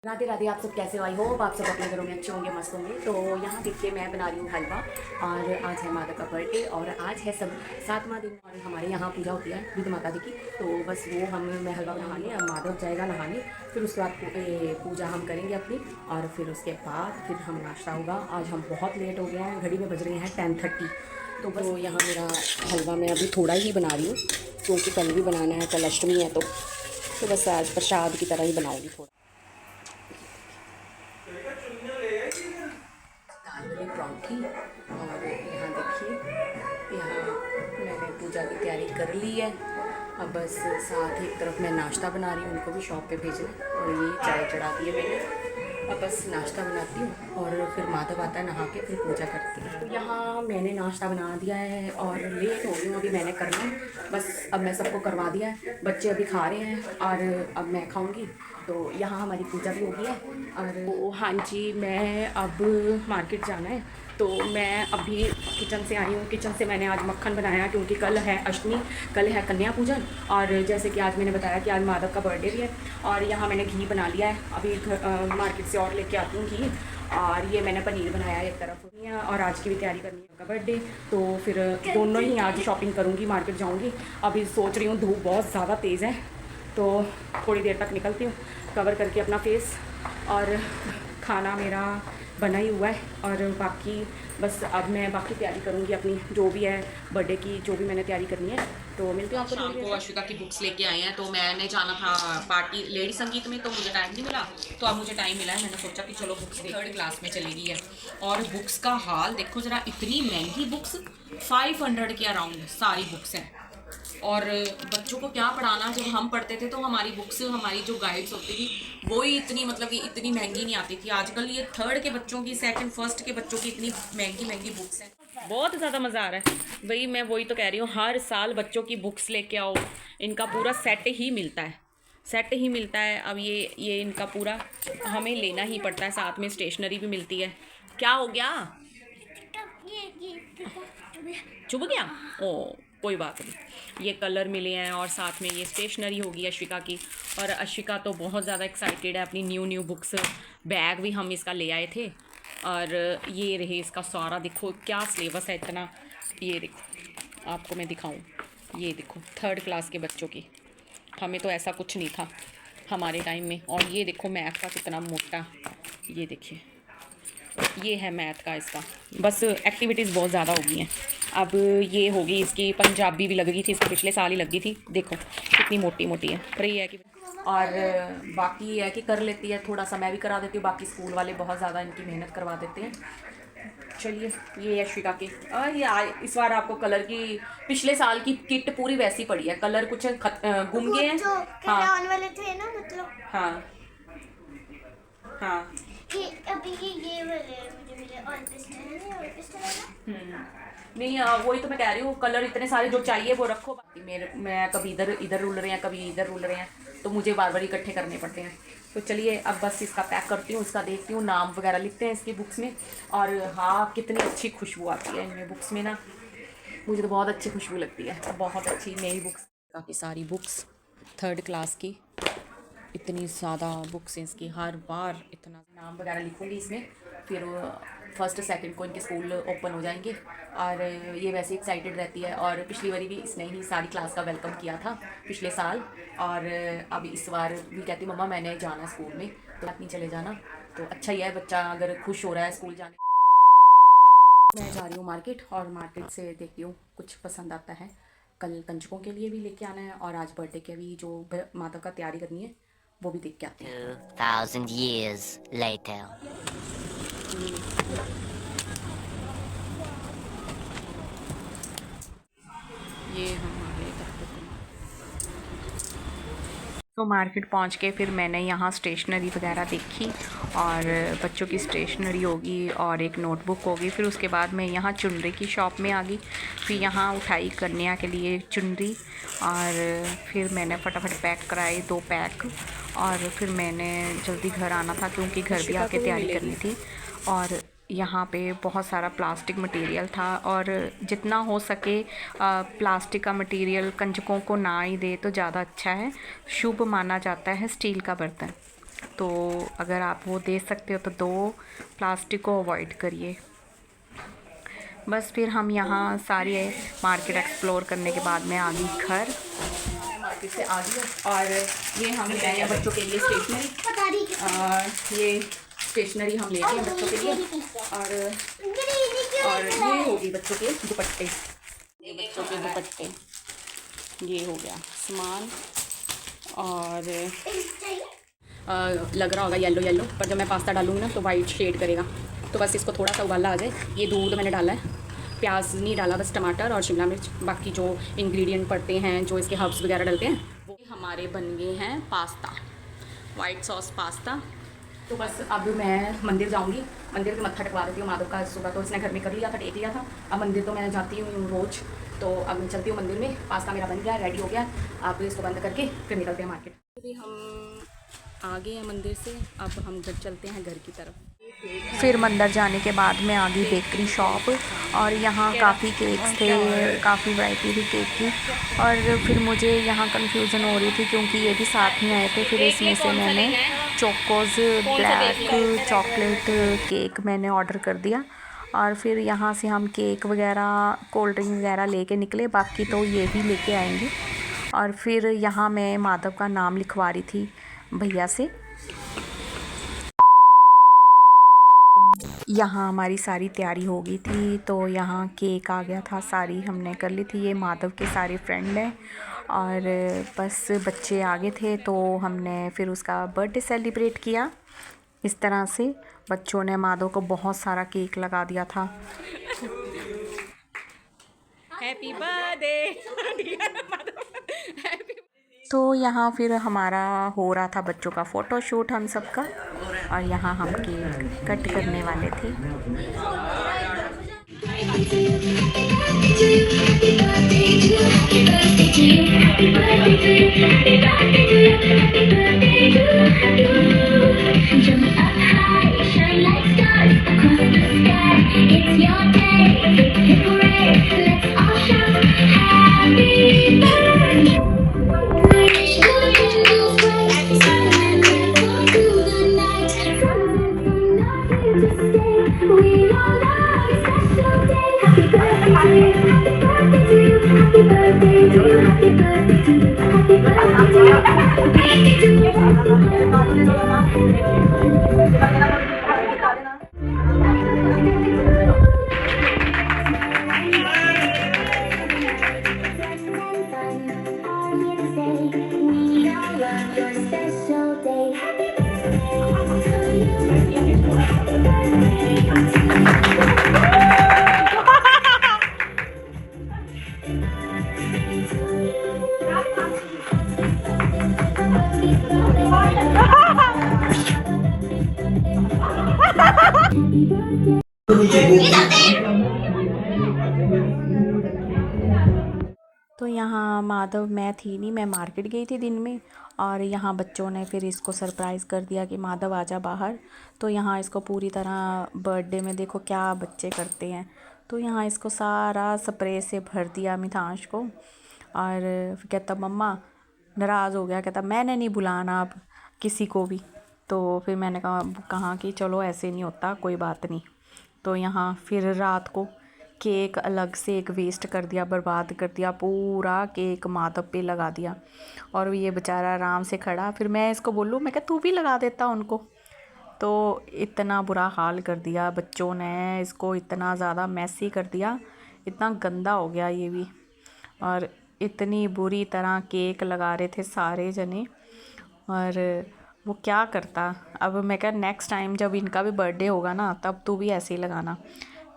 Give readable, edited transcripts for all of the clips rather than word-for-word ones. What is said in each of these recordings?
राधे राधे। आप सब कैसे हो? आई होप आप सब अपने घरों में अच्छे होंगे, मस्त होंगे। तो यहाँ देखिए मैं बना रही हूँ हलवा, और आज है माता का बर्थडे और आज है सब 7वां दिन और हमारे यहाँ पूजा होती है विद माता जी की। तो बस वो मैं हलवा बनाने, अब माधव जाएगा नहाने, फिर उसके बाद पूजा हम करेंगे अपनी, और फिर उसके बाद फिर हम नाश्ता होगा। आज हम बहुत लेट हो गए हैं, घड़ी में बज रहे हैं 10:30। तो बस यहाँ मेरा हलवा मैं अभी थोड़ा ही बना रही हूँ क्योंकि कल भी बनाना है, कल अष्टमी है। तो बस आज प्रसाद की तरह ही बनाऊँगी थोड़ा। दाल वाली परांठी, और यहाँ देखिए यहाँ मैंने पूजा की तैयारी कर ली है। अब बस साथ ही एक तरफ मैं नाश्ता बना रही हूँ, उनको भी शॉप पे भेजना, और ये चाय चढ़ा दी है मैंने। अब बस नाश्ता बनाती हूँ और फिर माधव आता है नहा के, फिर पूजा करती हूँ। तो यहाँ मैंने नाश्ता बना दिया है और लेट हो गई हूँ, अभी मैंने करना है बस। अब मैं सबको करवा दिया है, बच्चे अभी खा रहे हैं और अब मैं खाऊंगी। तो यहाँ हमारी पूजा भी हो गई है। और हाँ जी, मैं अब मार्केट जाना है, तो मैं अभी किचन से आई हूँ। किचन से मैंने आज मक्खन बनाया क्योंकि कल है अष्टमी, कल है कन्या पूजन, और जैसे कि आज मैंने बताया कि आज माधव का बर्थडे भी है। और यहाँ मैंने घी बना लिया है, अभी मार्केट से और लेके आती हूँ घी। और ये मैंने पनीर बनाया है एक तरफ, और आज की भी तैयारी करनी है का बर्थडे, तो फिर दोनों ही आज शॉपिंग करूँगी, मार्केट जाऊँगी। अभी सोच रही हूँ धूप बहुत ज़्यादा तेज़ है, तो थोड़ी देर तक निकलती हूँ कवर करके अपना फेस। और खाना मेरा बना ही हुआ है, और बाकी बस अब मैं बाकी तैयारी करूँगी अपनी, जो भी है बर्थडे की, जो भी मैंने तैयारी करनी है। तो मिलती हूँ आपको। शाम को अश्विका की बुक्स लेके आए हैं, तो मैंने जाना था पार्टी लेडी संगीत में, तो मुझे टाइम नहीं मिला। तो अब मुझे टाइम मिला है, मैंने सोचा कि चलो बुक्स 3rd क्लास में चलेगी है। और बुक्स का हाल देखो ज़रा, इतनी महंगी बुक्स, 500 के अराउंड सारी बुक्स हैं। और बच्चों को क्या पढ़ाना, जब हम पढ़ते थे तो हमारी बुक्स, हमारी जो गाइड्स होती थी वो ही इतनी, मतलब कि इतनी महंगी नहीं आती थी। आजकल ये 3rd के बच्चों की, 2nd 1st के बच्चों की इतनी महंगी महंगी बुक्स हैं, बहुत ज़्यादा मज़ा आ रहा है भाई। मैं वही तो कह रही हूँ, हर साल बच्चों की बुक्स लेके आओ, इनका पूरा सेट ही मिलता है, सेट ही मिलता है। अब ये इनका पूरा हमें लेना ही पड़ता है, साथ में स्टेशनरी भी मिलती है। क्या हो गया? चुभ गया? ओ कोई बात नहीं, ये कलर मिले हैं और साथ में ये स्टेशनरी होगी अश्विका की। और अश्विका तो बहुत ज़्यादा एक्साइटेड है अपनी न्यू बुक्स। बैग भी हम इसका ले आए थे, और ये रहे इसका सारा, देखो क्या सिलेबस है इतना। ये देखो आपको मैं दिखाऊं, ये देखो 3rd क्लास के बच्चों की, हमें तो ऐसा कुछ नहीं था हमारे टाइम में। और ये देखो मैथ का कितना मोटा, ये देखिए ये है मैथ का इसका। बस एक्टिविटीज़ बहुत ज़्यादा हो गई हैं। अब ये होगी इसकी पंजाबी भी लग गई थी, इसको पिछले साल ही लगी थी, देखो कितनी मोटी मोटी है। पर ये है कि और बाकी ये है कि कर लेती है, थोड़ा सा मैं भी करा देती हूँ, बाकी स्कूल वाले बहुत ज़्यादा इनकी मेहनत करवा देते हैं। चलिए ये अश्विका की, इस बार आपको कलर की, पिछले साल की किट पूरी वैसी पड़ी है, कलर कुछ गुम गए हैं। हाँ वाले थे ना, मतलब हाँ हाँ ये अभी ये वाले मुझे मिले, और पिस्टल है ना। नहीं वही तो मैं कह रही हूँ, कलर इतने सारे जो चाहिए वो रखो। बाकी मैं कभी इधर इधर रुल रहे हैं, कभी इधर रुल रहे हैं, तो मुझे बार बार इकट्ठे करने पड़ते हैं। तो चलिए अब बस इसका पैक करती हूँ, इसका देखती हूँ, नाम वगैरह लिखते हैं इसकी बुक्स में। और हाँ कितनी अच्छी खुशबू आती है इनमें बुक्स में ना, मुझे तो बहुत अच्छी खुशबू लगती है, बहुत अच्छी नई बुक्स। काफ़ी सारी बुक्स 3rd क्लास की, इतनी ज़्यादा बुक्स हैं इसकी, हर बार इतना नाम वगैरह लिखूँगी इसमें। फिर 1st 2nd को इनके स्कूल ओपन हो जाएंगे, और ये वैसे एक्साइटेड रहती है। और पिछली बारी भी इसने ही सारी क्लास का वेलकम किया था पिछले साल, और अभी इस बार भी कहती मम्मा मैंने जाना स्कूल में, तो आप नहीं चले जाना। तो अच्छा ही है, बच्चा अगर खुश हो रहा है स्कूल जाने। मैं जा रही हूँ मार्केट, और मार्केट से देखती हूँ कुछ पसंद आता है। कल कंजकों के लिए भी लेके आना है, और आज बर्थडे के भी जो माता का तैयारी करनी है वो भी देख के आते हैं। 2000 years later. ये हम आ गए तो मार्केट पहुंच के फिर मैंने यहाँ स्टेशनरी वगैरह देखी, और बच्चों की स्टेशनरी होगी और एक नोटबुक होगी। फिर उसके बाद मैं यहाँ चुनरी की शॉप में आ गई, फिर यहाँ उठाई कन्या के लिए चुनरी, और फिर मैंने फटाफट पैक कराए 2 पैक। और फिर मैंने जल्दी घर आना था क्योंकि घर भी आके तैयारी करनी थी। और यहाँ पे बहुत सारा प्लास्टिक मटेरियल था, और जितना हो सके प्लास्टिक का मटेरियल कंजकों को ना ही दे तो ज़्यादा अच्छा है, शुभ माना जाता है स्टील का बर्तन। तो अगर आप वो दे सकते हो तो दो, प्लास्टिक को अवॉइड करिए। बस फिर हम यहाँ सारी मार्केट एक्सप्लोर करने के बाद मैं आ गई घर, मार्केट से आ गई। और ये हम ले आए हैं बच्चों के लिए स्टेशनरी, और ये स्टेशनरी हम ले आए हैं बच्चों के लिए। और ये होगी बच्चों के दुपट्टे, ये बच्चों के दुपट्टे, ये हो गया सामान। और लग रहा होगा येलो येलो, पर जब मैं पास्ता डालूंगी ना तो वाइट शेड करेगा। तो बस इसको थोड़ा सा उबाला आ जाए। ये दूध मैंने डाला है, प्याज नहीं डाला, बस टमाटर और शिमला मिर्च। बाकी जो इंग्रेडिएंट पड़ते हैं, जो इसके हर्ब्स वगैरह डलते हैं, वो हमारे बन गए हैं पास्ता, वाइट सॉस पास्ता। तो बस अब मैं मंदिर जाऊंगी, मंदिर के मत्था टकवा देती हूँ माधव का। सुबह तो इसने घर में कर लिया था, टेक लिया था। अब मंदिर तो मैं जाती हूँ रोज़, तो अब मैं चलती हूँ मंदिर में। पास्ता मेरा बन गया, रेडी हो गया। आप इसको बंद करके फिर निकलते हैं मार्केट। अभी हम आ गए हैं मंदिर से, अब हम घर चलते हैं घर की तरफ। फिर मंदिर जाने के बाद मैं आ गई बेकरी शॉप, और यहाँ काफ़ी केक्स थे, काफ़ी वैरायटी थी केक की। और फिर मुझे यहाँ कन्फ्यूज़न हो रही थी क्योंकि ये भी साथ में आए थे। फिर इसमें से मैंने चोकोज़ ब्लैक चॉकलेट केक मैंने ऑर्डर कर दिया। और फिर यहाँ से हम केक वगैरह, कोल्ड ड्रिंक वगैरह लेके निकले, बाकी तो ये भी लेके आएंगे। और फिर यहाँ मैं माधव का नाम लिखवा रही थी भैया से। यहाँ हमारी सारी तैयारी हो गई थी, तो यहाँ केक आ गया था, सारी हमने कर ली थी। ये माधव के सारे फ्रेंड हैं, और बस बच्चे आ गए थे, तो हमने फिर उसका बर्थडे सेलिब्रेट किया। इस तरह से बच्चों ने माधव को बहुत सारा केक लगा दिया था। Happy birthday. तो यहाँ फिर हमारा हो रहा था बच्चों का फ़ोटो शूट हम सबका, और यहाँ हम केक कट करने वाले थे। तो यहाँ माधव, मैं थी नहीं, मैं मार्केट गई थी दिन में, और यहाँ बच्चों ने फिर इसको सरप्राइज़ कर दिया कि माधव आजा बाहर। तो यहाँ इसको पूरी तरह बर्थडे में देखो क्या बच्चे करते हैं। तो यहाँ इसको सारा स्प्रे से भर दिया मिठांश को, और फिर कहता मम्मा, नाराज़ हो गया, कहता मैंने नहीं बुलाना अब किसी को भी। तो फिर मैंने कहा कि चलो ऐसे नहीं होता, कोई बात नहीं। तो यहाँ फिर रात को केक अलग से एक वेस्ट कर दिया, बर्बाद कर दिया, पूरा केक माधव पे लगा दिया। और ये बेचारा आराम से खड़ा। फिर मैं इसको बोलूँ, मैं कहा तू भी लगा देता उनको। तो इतना बुरा हाल कर दिया बच्चों ने, इसको इतना ज़्यादा मैसी कर दिया, इतना गंदा हो गया ये भी। और इतनी बुरी तरह केक लगा रहे थे सारे जने, और वो क्या करता। अब मैं कहा नेक्स्ट टाइम जब इनका भी बर्थडे होगा ना, तब तू भी ऐसे ही लगाना।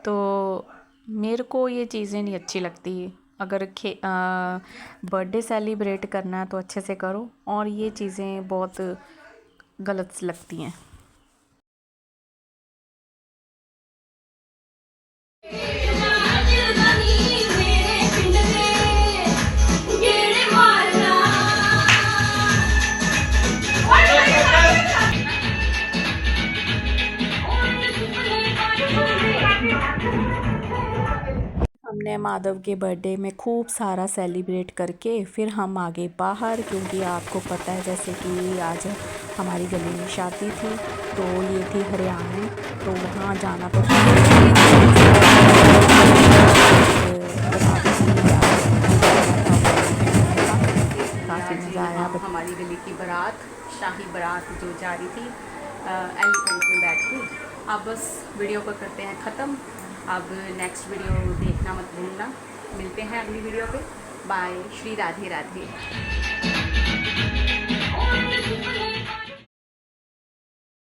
तो मेरे को ये चीज़ें नहीं अच्छी लगती। अगर बर्थडे सेलिब्रेट करना है तो अच्छे से करो, और ये चीज़ें बहुत गलत लगती हैं। हमने माधव के बर्थडे में खूब सारा सेलिब्रेट करके फिर हम आगे बाहर, क्योंकि आपको पता है जैसे कि आज हमारी गली में शादी थी, तो ये थी हरियाणा, तो वहाँ जाना तो काफ़ी मज़ा आया। हमारी गली की बारात, शाही बारात जो जा रही थी एलिफेंट में बैठ के। अब बस वीडियो को करते हैं ख़त्म। अब नेक्स्ट वीडियो देखना मत भूलना। मिलते हैं अगली वीडियो पे। बाय। श्री राधे राधे।